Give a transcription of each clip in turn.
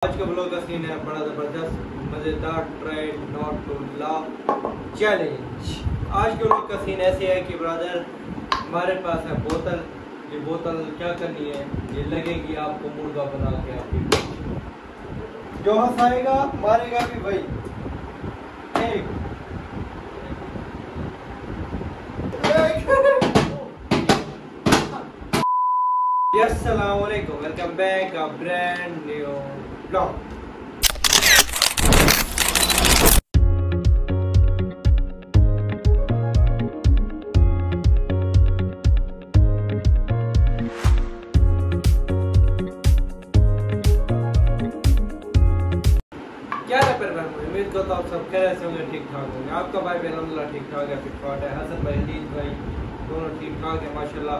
आज के ब्लॉग का सीन है बड़ा ज़बरदस्त मज़ेदार try not to laugh challenge. आज के ब्लॉग का सीन ऐसे है कि ब्रदर हमारे पास है बोतल। ये बोतल क्या करनी है, ये लगेगी आपको मुर्गा बना के आपकी। जो हंसाएगा मारेगा भी वही। एक अस्सलाम वालेकुम, welcome back a brand new blog. क्या है पर उम्मीद करता हूँ आप सब कैसे होंगे, ठीक ठाक होंगे। आपका भाई अल्हम्दुलिल्लाह ठीक ठाक है, फिटफाट है। हसन भाई अजीज भाई दोनों ठीक ठाक है माशाल्लाह।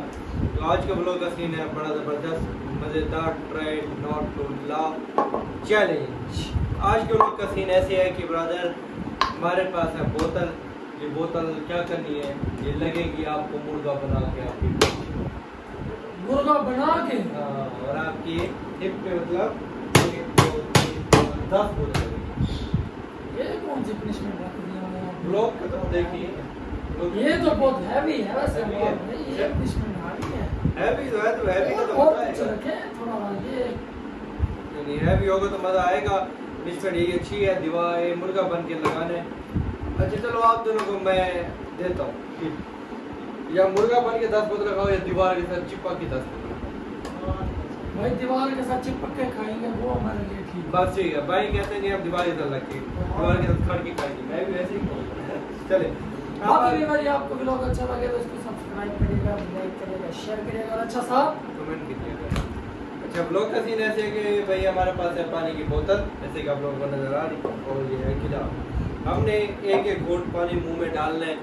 तो आज का ब्लॉग का सीन है बड़ा ज़बरदस्त मज़ेदार try not to laugh challenge. आज के ब्लॉग का सीन ऐसे है कि ब्रदर हमारे पास है बोतल। ये बोतल क्या करनी है, ये लगेगी आपको मुर्गा बना के आपकी। मुर्गा बना के और आपकी हिप पे मतलब 10 बोतल लगेगी। ये कौन सी पनिशमेंट रख दी है ब्लॉग को तो देखिए, ये तो बहुत हैवी है वैसे। Heavy है। नहीं ये पनिशमेंट हार्ड है। हैवी तो है, तो हैवी का तो और मजा कुछ आएगा। रखे थोड़ा ये नहीं हैवी होगा तो मजा आएगा। इसमें ये अच्छी है दीवार, ये मुर्गा बन के लगाने। अच्छा चलो आप दोनों को मैं देता हूँ, या मुर्गा बन के 10 बोतल लगाओ या दीवार के साथ चिपक के 10 बोतल। भाई दीवार के साथ चिपक के खाएंगे वो हमारे लिए ठीक है। बस ठीक है भाई, कहते नहीं आप दीवार के साथ लग के दीवार के साथ खड़ के खाएंगे। मैं भी वैसे ही कहूँगा। चले बाकी भी भाई आपको ब्लॉग अच्छा लगे तो इसको सब्सक्राइब करिएगा, लाइक करिएगा, शेयर करिएगा और अच्छा सा कमेंट कीजिएगा। अच्छा ब्लॉग का सीन ऐसे है कि भाई हमारे पास है पानी की बोतल, जैसे कि आप लोगों को नजर आ रही, और ये है गिलास। हमने एक एक घूंट पानी मुंह में डालना है।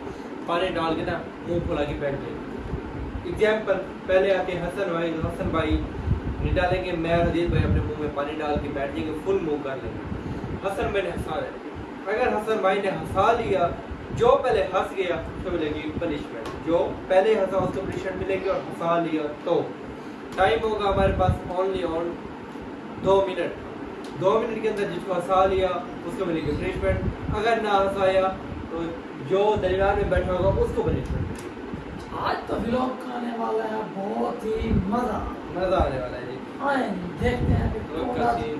पानी डाल के ना मुंह फुला के बैठ जाए। एग्जाम्पल पहले आके हसन भाई नहीं डालेंगे, मैं और अजीत भाई अपने मुंह में पानी डाल के बैठ जाएंगे, फुल मुंह कर लेंगे। हसन मैंने हंसा है, अगर हसन भाई ने हंसा लिया, जो पहले हंस गया उसको मिलेगी पनिशमेंट। जो पहले हंसा उसको पनिशमेंट मिलेगी, और हंसा लिया तो टाइम होगा हमारे पास ओनली ऑन 2 मिनट। 2 मिनट के अंदर जिसको हंसा लिया उसको मिलेगी पनिशमेंट। अगर ना हंसाया तो जो दरमियान में बैठा होगा उसको पनिशमेंट मिलेगी। आज तो ब्लॉग आने वाला है बहुत ही मजा आने वाला है जी। आए देखते हैं कि ब्लॉग कौन का सीन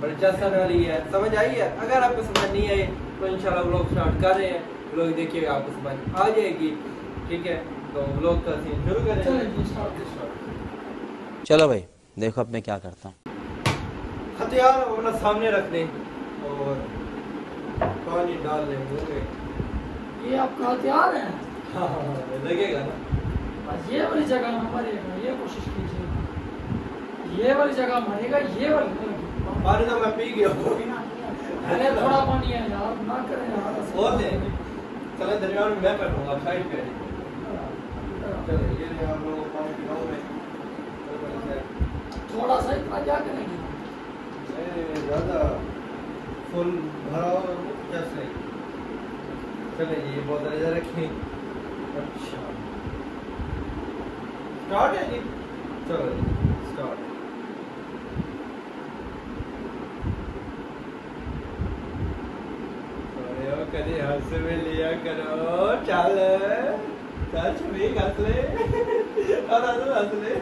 दिलचस्प आने वाली है। समझ आई है? अगर आपको समझ नहीं आई तो इंशाल्लाह ब्लॉग स्टार्ट कर रहे हैं, ब्लॉग देखिएगा आपको समझ आ जाएगी। ठीक है, तो ब्लॉग का सीन शुरू करें। चलो भाई देखो अब मैं क्या करता हूँ। हथियार अपना सामने रख दें और पानी डाल लें मुंह में। ये आपका हथियार है। हाँ, लगेगा ना। बस ये वाली जगह ना मरेगा, ये कोशिश कीजिए। ये वाली जगह मरेगा, ये वाली पानी तो मैं पी गया हूँ। अरे थोड़ा पानी है यार, ना करें यार। और दे चले दरमियान में मैं बैठूंगा साइड पे। चलो ये ले आप लोगों को पानी पिलाऊं मैं। थोड़ा सा इतना क्या करेंगे? ज़्यादा फुल भरा हो जैसे चले ये बोतल इधर रखी। अच्छा स्टार्ट है जी, चलो जी स्टार्ट। कभी हंस में लिया करो। चल चल छुपी हंस ले और हंस ले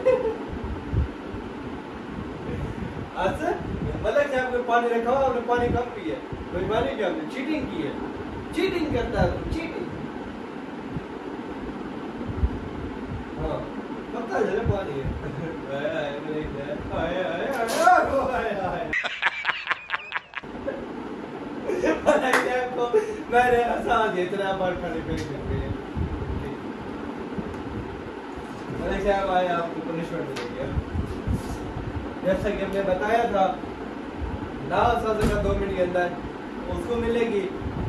हंस। मतलब कि आपने पानी रखा हो, आपने पानी कम पिया, कोई मानी क्या आपने चीटिंग की है। चीटिंग करता है तुम, चीटिंग। हाँ पता चले पानी है। मैंने हंसा दिया इतना बार खड़े पे मैंने क्या भाई आपको पनिशमेंट मिलेगी। जैसा कि हमने बताया था ना हंसा सका 2 मिनट के अंदर उसको मिलेगी,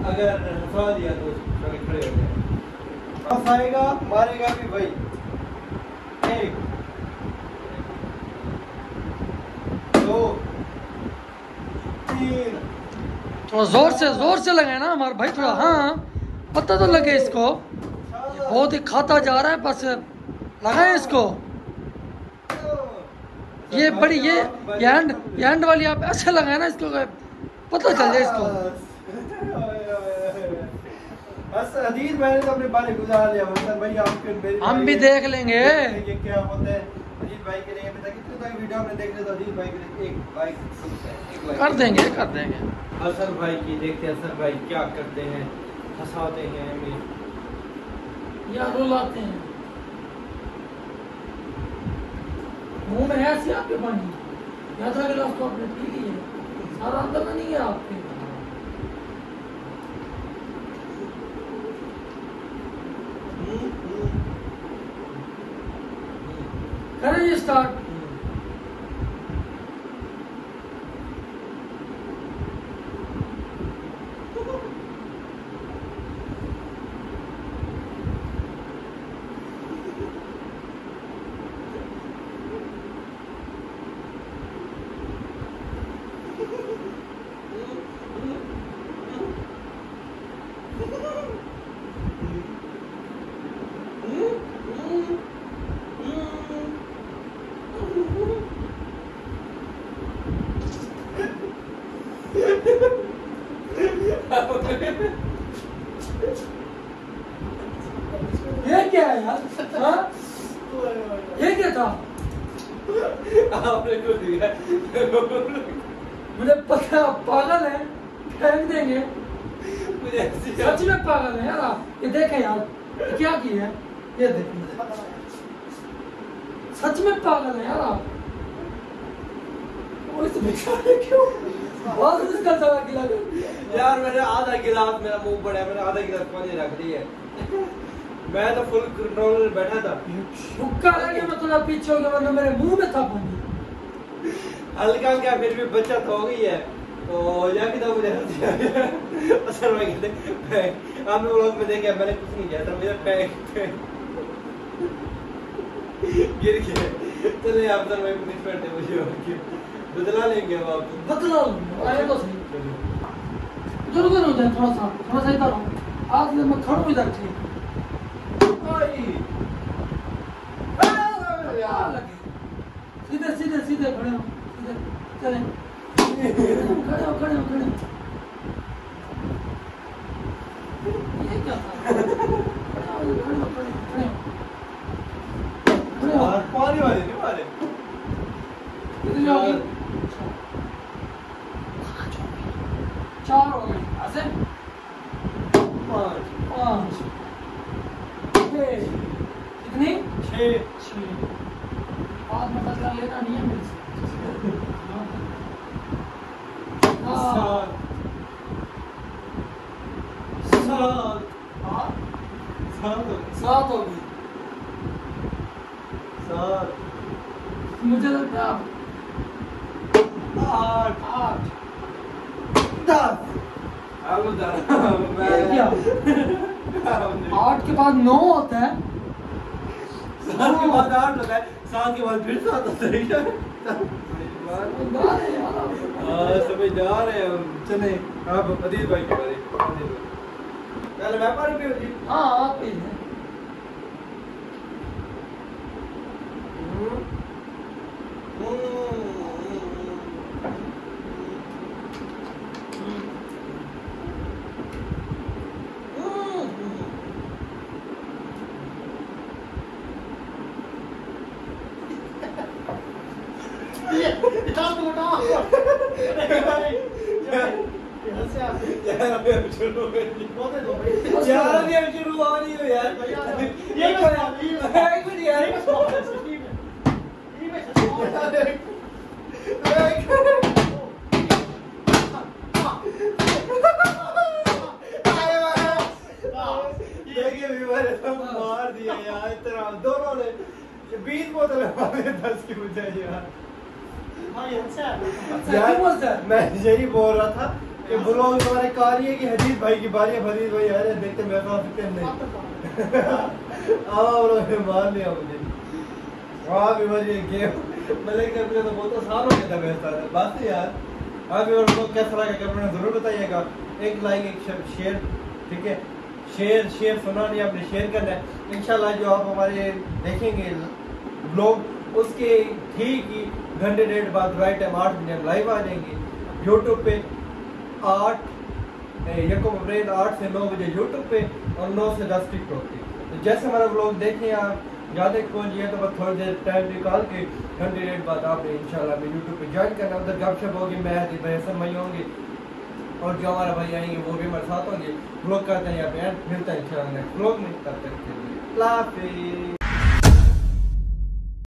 अगर हंसा दिया तो खड़े खड़े हो जाए। हंसाएगा मारेगा भी वही। एक 2 3 थोड़ा जोर से लगे ना हमारे भाई, थोड़ा हाँ पता तो लगे इसको। बहुत ही खाता जा रहा है, बस लगाए इसको। ये बड़ी ये एंड वाली आप अच्छा लगाए ना, इसको पता चल जाए इसको। अजीज मैंने तो अपने बारे गुजार लिया भाई, आपके हम भी देख लेंगे ये क्या होता है अजीत भाई के लिए। अभी तक कितने तक वीडियो आपने देख लिया तो अजीत भाई के लिए एक लाइक कर देंगे कर देंगे। हसन भाई की देखते हैं, हसन भाई क्या करते हैं, हंसाते हैं हमें या रुलाते हैं। मुंह में है ऐसी आपके पानी, आधा गिलास तो आपने पी ली है, सारा अंदर में नहीं है आपके। करें ये स्टार्ट। ये क्या है यार? हाँ? ये क्या था? आपने को दिया मुझे पता पागल है, फेंक देंगे। मुझे सच में पागल है यार आप। ये देखें यार, ये क्या किया है? ये देखें, सच में पागल है यार आप। और इस बेचारे क्यों बहुत इसका सारा गिलास यार मैंने आधा गिलास, मेरा मुंह बड़ा है, मैंने आधा गिलास पानी रख दी है। मैं तो फुल कंट्रोल में बैठा था। रुका लगे मैं थोड़ा पीछे हो गया, वरना मेरे मुंह में था पानी। हल्का क्या फिर भी बचत हो गई है तो जाके तो मुझे हंसी आ गया। असल में कहते आपने व्लॉग में देखा मैंने कुछ नहीं किया था, मेरा पैर गिर गया। चले आप सर मैं पनिशमेंट है मुझे बदला लेंगे अब आप। बदला आए तो सही। इधर उधर हो जाए थोड़ा सा इधर हो। आज मैं खड़ूं इधर ठीक। सीधे सीधे सीधे खड़े हो, सीधे चले खड़े हो। ये क्या था? खड़े हो। पानी वाले नहीं मारे इधर जाओगे। 4 हो गए, ऐसे 5 6 कितनी 6 बाद में बदला लेना नहीं है मेरे से। 7 हो गई। 7 मुझे लगता है 8 10 क्या 8 के बाद 9 होता है, 7 के बाद 8 होता है, 7 के बाद फिर 7 होता है। समझदार है हम। चले आप अदील भाई के बारे पहले व्यापारी पे होगी। हाँ आप ही हैं। मार दिया यार इतना दोनों ने 20 बोतलें मारे 10 की बजाय यार। मैं यही बोल रहा था कि ब्लॉग तुम्हारे कार्य है कि हदीज भाई की बारी है। हदीज भाई यार देखते मैं तो नहीं मार लिया मुझे। वाह भी ये गेम मलिक करने तो बहुत आसान हो गया था मेरे साथ। बस यार आप लोग कैसा लगा कमेंट में जरूर बताइएगा। एक लाइक एक शेयर, ठीक है। शेयर सुना नहीं आपने, शेयर करना है। इंशाल्लाह जो आप हमारे देखेंगे ब्लॉग उसके ठीक ही घंटे डेढ़ बाद राइट टाइम 8 बजे हम लाइव आ जाएंगे यूट्यूब पे। 1 अप्रैल 8 से 9 बजे यूट्यूब पे और 9 से 10 टिकटॉक पे। तो जैसे हमारा व्लॉग देखें आप ज़्यादा पहुँचिए तो बस थोड़ी देर टाइम निकाल के घंटे डेढ़ बाद आपने इंशाल्लाह हमें यूट्यूब पे ज्वाइन करना। उधर गपशप होगी, मैं बहसन भाई होंगे और जो हमारा भाई आएंगे वो भी हमारे साथ होंगे। व्लॉग करते हैं यहाँ पे मिलता है इंशाल्लाह नेक्स्ट व्लॉग में। तब तक के लिए अल्लाह हाफिज़।